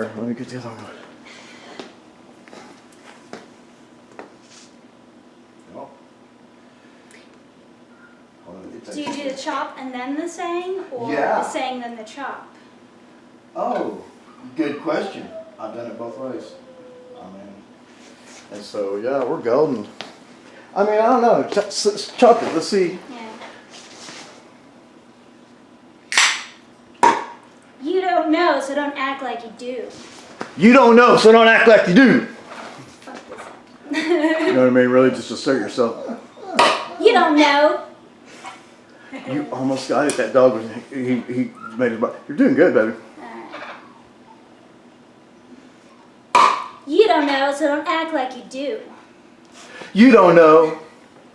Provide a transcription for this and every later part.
Let me get the other one. Do you do the chop and then the saying, or Yeah. the saying then the chop? Oh, good question. I've done it both ways. And so yeah, we're golden. I mean, I don't know. Chop it. Let's see. Yeah. You don't know, so don't act like you do. You don't know, so don't act like you do. Fuck this. You know what I mean? Really, just assert yourself. You don't know. You almost got it. That dog was. He made his. You're doing good, baby. You don't know, so don't act like you do. You don't know,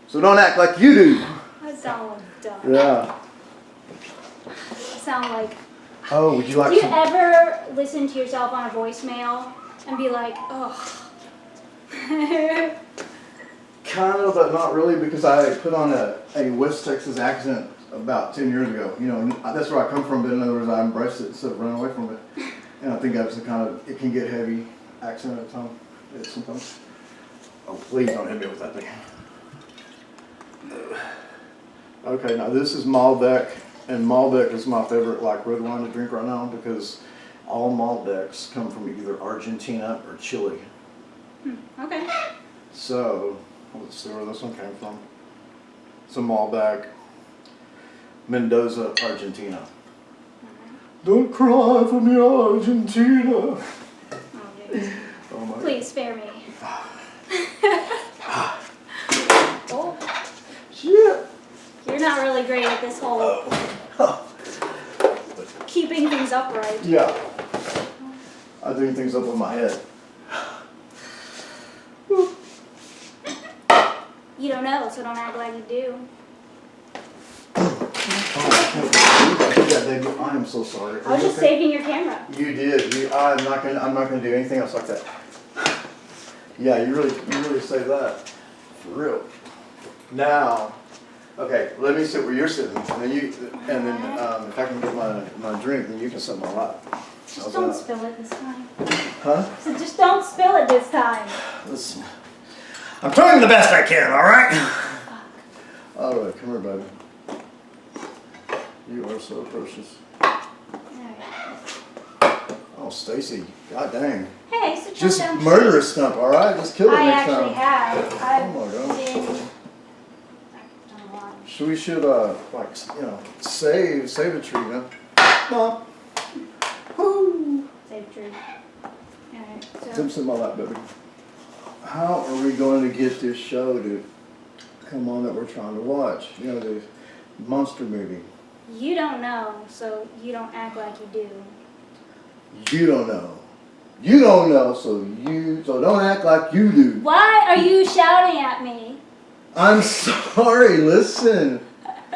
so don't act like you do. That sounds dumb. Yeah. I sound like. Oh, would you like Do you some? ever listen to yourself on a voicemail and be like, oh. Kind of, but not really, because I put on a West Texas accent about 10 years ago. You know, that's where I come from, but in other words, I embraced it instead of running away from it. And I think that's the kind of, it can get heavy accent at times. Sometimes. Oh, please don't hit me with that thing. Okay, now this is Malbec, and Malbec is my favorite red wine to drink right now because all Malbecs come from either Argentina or Chile. Okay. So, let's see where this one came from. It's a Malbec, Mendoza, Argentina. Don't cry for me, Argentina. Oh, geez. Oh my Please spare me. Oh, shit. you're not really great at this whole keeping things upright. Yeah. I do things up with my head. You don't know, so don't act like you do. I am so sorry. I was just saving your camera. You did. I'm not gonna do anything else like that. Yeah, you really saved that. For real. Now, okay, let me sit where you're sitting, and then if I can get my drink, then you can sit on my lap. Just don't spill it this time. Huh? So just don't spill it this time. Listen, I'm trying the best I can. All right. All right, come here, baby. You are so precious. Oh, Stacy, god dang. Hey, so Just down. murder a stump, all right? Just kill it I next actually time. have. I've Oh my God. been. I've done a lot. So we should save a tree, man. Mom. Woo. Save tree. Alright, Come sit in my lap, baby. How are we going to get this show to come on that we're trying to watch? You know, the monster movie. you don't know, so you don't act like you do. You don't know. You don't know, so don't act like you do. Why are you shouting at me? I'm sorry, listen.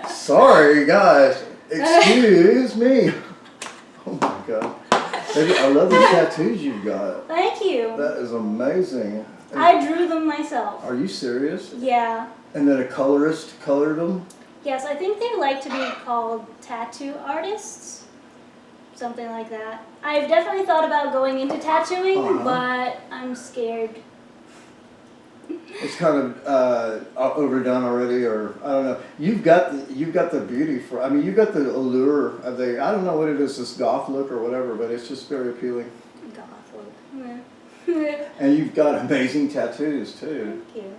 Sorry, guys. Excuse me. Oh my God. Baby, I love the tattoos you've got. Thank you. That is amazing. I drew them myself. Are you serious? Yeah. And then a colorist colored them? Yes, I think they like to be called tattoo artists. Something like that. I've definitely thought about going into tattooing, but I'm scared. It's kind of overdone already, or I don't know. You've got the beauty for. I mean, you've got the allure of the. I don't know what it is, this goth look or whatever, but it's just very appealing. Goth look. And you've got amazing tattoos too. Thank you.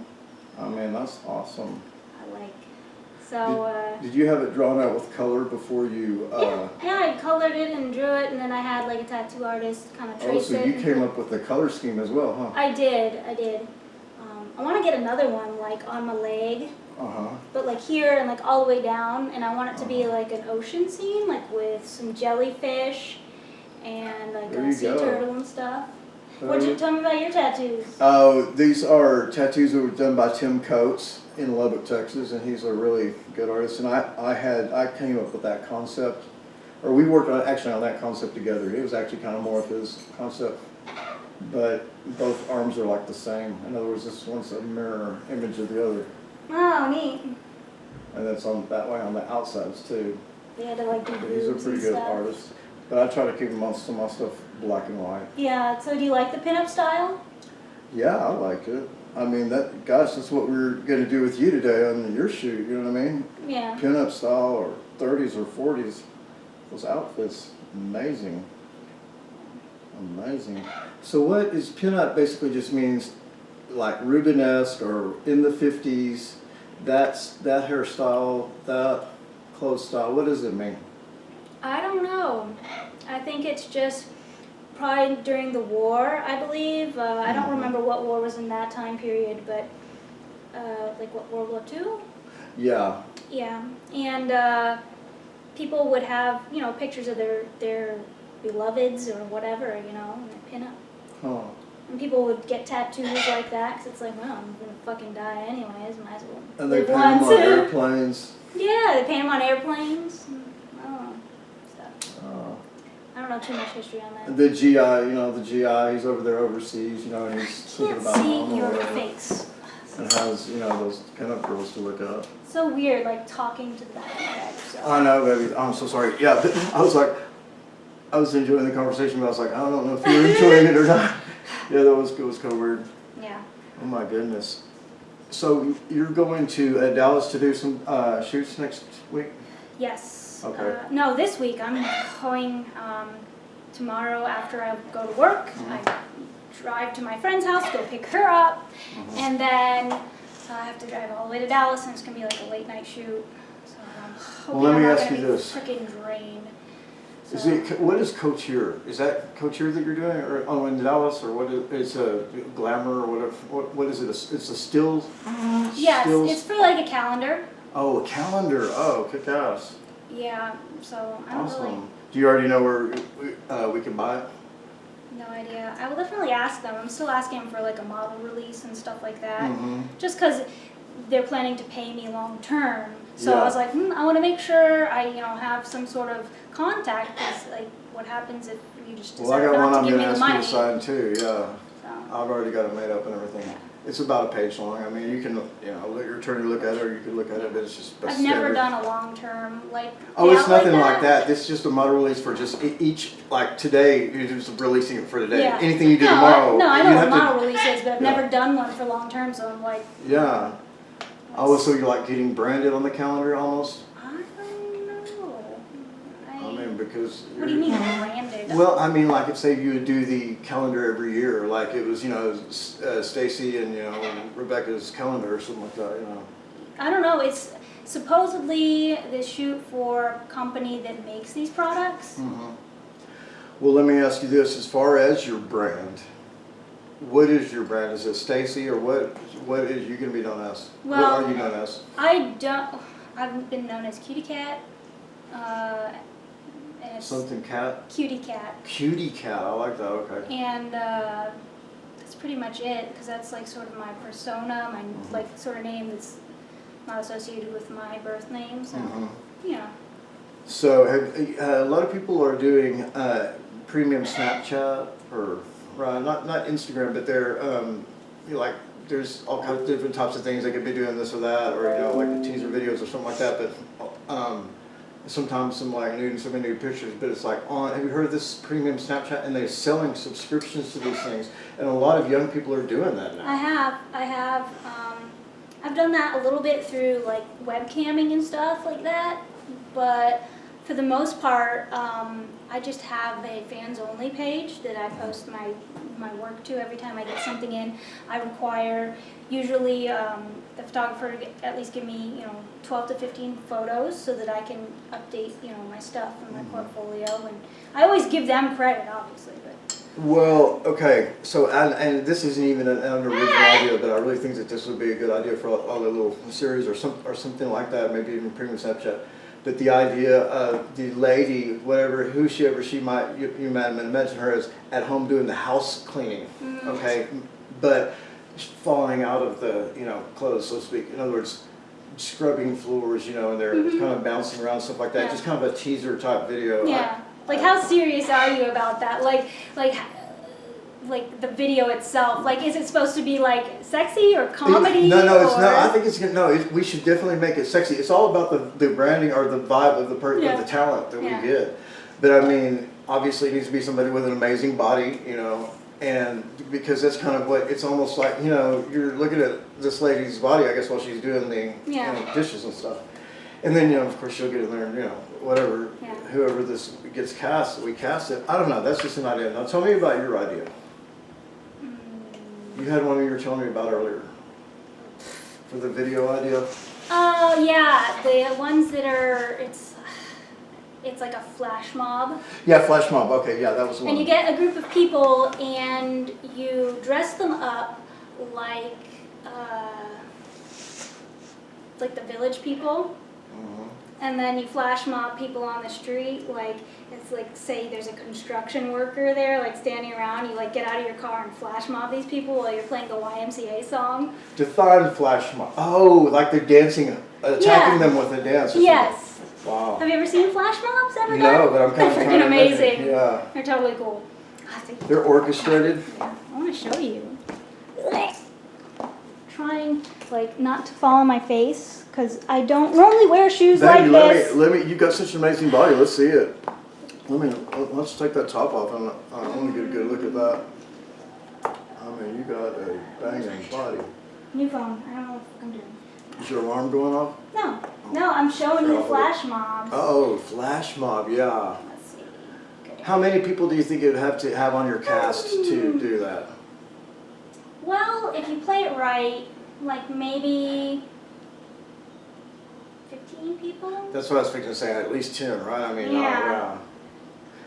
I mean, that's awesome. I like. So. Did you have it drawn out with color before you? Yeah, I colored it and drew it, and then I had like a tattoo artist kind of trace it. Oh, so you came up with the color scheme as well, huh? I did. I want to get another one like on my leg, but like here and like all the way down, and I want it to be like an ocean scene, like with some jellyfish and like a sea turtle and stuff. What'd you tell me about your tattoos? Oh, these are tattoos that were done by Tim Coates in Lubbock, Texas, and he's a really good artist. And I came up with that concept, or we worked on that concept together. It was actually kind of more of his concept, but both arms are like the same. In other words, this one's a mirror image of the other. Oh, neat. And that's on that way on the outsides too. They had to like do He's a boobs pretty and good stuff. artist. But I try to keep most of my stuff black and white. Yeah, so do you like the pinup style? Yeah, I liked it. I mean, gosh, that's what we were going to do with you today on your shoot, you know what I mean? Yeah. Pinup style or 30s or 40s. Those outfits, amazing. Amazing. So what is pinup basically just means like Rubenesque or in the 50s, that hairstyle, that clothes style, what does it mean? I don't know. I think it's just probably during the war, I believe. I don't remember what war was in that time period, but like what, World War II? Yeah. Yeah, and people would have, you know, pictures of their beloveds or whatever, you know, and they pin up. Huh. And people would get tattoos like that because it's like, well, I'm gonna fucking die anyways, might as well. And they live paint them once. on airplanes. Yeah, they paint them on airplanes. Oh, stuff. Uh, I don't know too much history on that. The GI, you know, the GI, he's over there overseas, you know, and he's thinking Can't about see mom or your whatever. face. And has, you know, those pinup girls to look up. So weird, like talking to the back of my head. So. I know, baby. I'm so sorry. Yeah, I was enjoying the conversation, but I was like, I don't know if you were enjoying it or not. Yeah, it was kind of weird. Yeah. Oh my goodness. So you're going to Dallas to do some shoots next week? Yes. Okay. No, this week I'm going tomorrow after I go to work. Mm-hmm. I drive to my friend's house, go pick her up, and then I have to drive all the way to Dallas, and it's gonna be like a late night shoot. So I'm hoping Well, let me I'm not ask gonna you be this. freaking drained. Is So- it, what is couture? Is that couture that you're doing, or in Dallas, or what is it's a glamour or whatever? What is it? It's a still. Yes, stills? it's for like a calendar. Oh, a calendar. Oh, kick ass. Yeah, so I don't Awesome. really, Do you already know where we can buy it? no idea. I will definitely ask them. I'm still asking them for like a model release and stuff like that. Mm-hmm. Just because they're planning to pay me long term. So Yeah. I was like, I want to make sure I, have some sort of contact. Because like, what happens if you just Well, I decide got one not I'm to give going me to the ask you money? to sign too. Yeah, So, I've already got it made up and everything. It's about a page long. I mean, you can, let your attorney look at it, or you can look at it, but it's just. I've never done a long term like. Oh, it's layout nothing like that. This is just a model release for just each, like today, you're just releasing it for today. Yeah. Anything you do No, tomorrow. I you know have what to- model release is, but I've Yeah. never done one for long term. So I'm like. Yeah. Oh, so you're like getting branded on the calendar almost? I don't know. I mean, because. What do you mean branded? Well, I mean, like if say you would do the calendar every year, like it was, Stacy and, Rebecca's calendar or something like that, I don't know. It's supposedly the shoot for a company that makes these products. Mm-hmm. Well, let me ask you this: as far as your brand, what is your brand? Is it Stacy, or what is you going to be known as? Well, what are you known as? I've been known as Cutie Cat. And it's Something cat? Cutie Cat. Cutie cat. I like that. Okay. And that's pretty much it, because that's like sort of my persona, my like sort of name that's not associated with my birth name. So, So a lot of people are doing premium Snapchat or not Instagram, but they're like there's all kinds of different types of things. They could be doing this or that, or like the teaser videos or something like that. But sometimes some like nude and some nude pictures. But it's like have you heard of this premium Snapchat? And they're selling subscriptions to these things, and a lot of young people are doing that now. I have. I've done that a little bit through like webcamming and stuff like that, but for the most part, I just have a fans only page that I post my work to every time I get something in. I require usually the photographer to at least give me 12 to 15 photos so that I can update my stuff in my portfolio, and I always give them credit, obviously, but. Well, okay, so, and this isn't even an original idea, but I really think that this would be a good idea for all the little series or something like that, maybe even premium Snapchat. But the idea of the lady, whoever she might, you might mention her as at home doing the house cleaning, okay? But falling out of the, clothes, so to speak. In other words, scrubbing floors, and they're kind of bouncing around, stuff like that. Yeah. Just kind of a teaser type video. Yeah. Like, how serious are you about that? Like the video itself. Like, is it supposed to be like sexy or comedy? No, it's not. I think we should definitely make it sexy. It's all about the branding or the vibe of the talent that we get. But I mean, obviously it needs to be somebody with an amazing body, you know, and because that's kind of what, it's almost like, you know, you're looking at this lady's body, I guess, while she's doing the you know, dishes and stuff. And then, you know, of course, she'll get in there and, you know, whatever, whoever this gets cast, we cast it. I don't know, that's just an idea. Now tell me about your idea. You had one you were telling me about earlier. For the video idea? Oh, yeah, the ones that are, it's like a flash mob. Yeah, flash mob, okay, yeah, that was one. And you get a group of people and you dress them up like the village people. And then you flash mob people on the street, like, it's like, say there's a construction worker there, like, standing around, you, like, get out of your car and flash mob these people while you're playing the YMCA song. Define flash mob. Oh, like they're dancing, attacking them with a dance or yes. something. Wow. Have you ever seen flash mobs ever done? No, but I'm kind of They're freaking amazing. Yeah. They're totally cool. They're orchestrated? Yeah, I want to show you. Trying, like, not to fall on my face, because I don't normally wear shoes like this. Let me, you got such an amazing body, let's see it. Let's take that top off, I want to get a good look at that. I mean, you got a banging body. New phone, I don't know what I'm doing. Is your alarm going off? No, no, I'm showing you flash mobs. Oh, flash mob, yeah. Let's see. Good. How many people do you think you'd have to have on your cast to do that? Well, if you play it right, like maybe 15 people? That's what I was fixing to say, at least 10, right? I mean, yeah.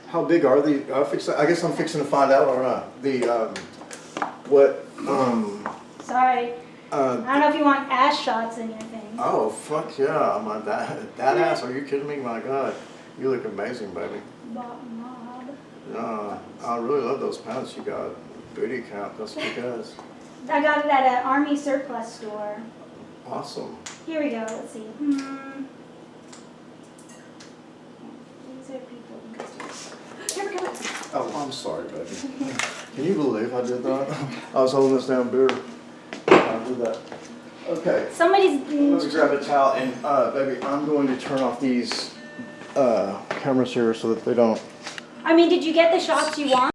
How big are these? I guess I'm fixing to find out or not. Sorry. I don't know if you want ass shots in your thing. Oh, fuck yeah. I'm on that ass. Are you kidding me? My God. You look amazing, baby. Mob. Yeah. I really love those pants you got. Booty count. That's because. I got it at an Army surplus store. Awesome. Here we go. Let's see. These are people in costumes. Here we go. Oh, I'm sorry, baby. Can you believe I did that? I was holding this damn beer. I did that. Okay. Somebody's. Let me grab a towel and, baby, I'm going to turn off these cameras here so that they don't. I mean, did you get the shots you want?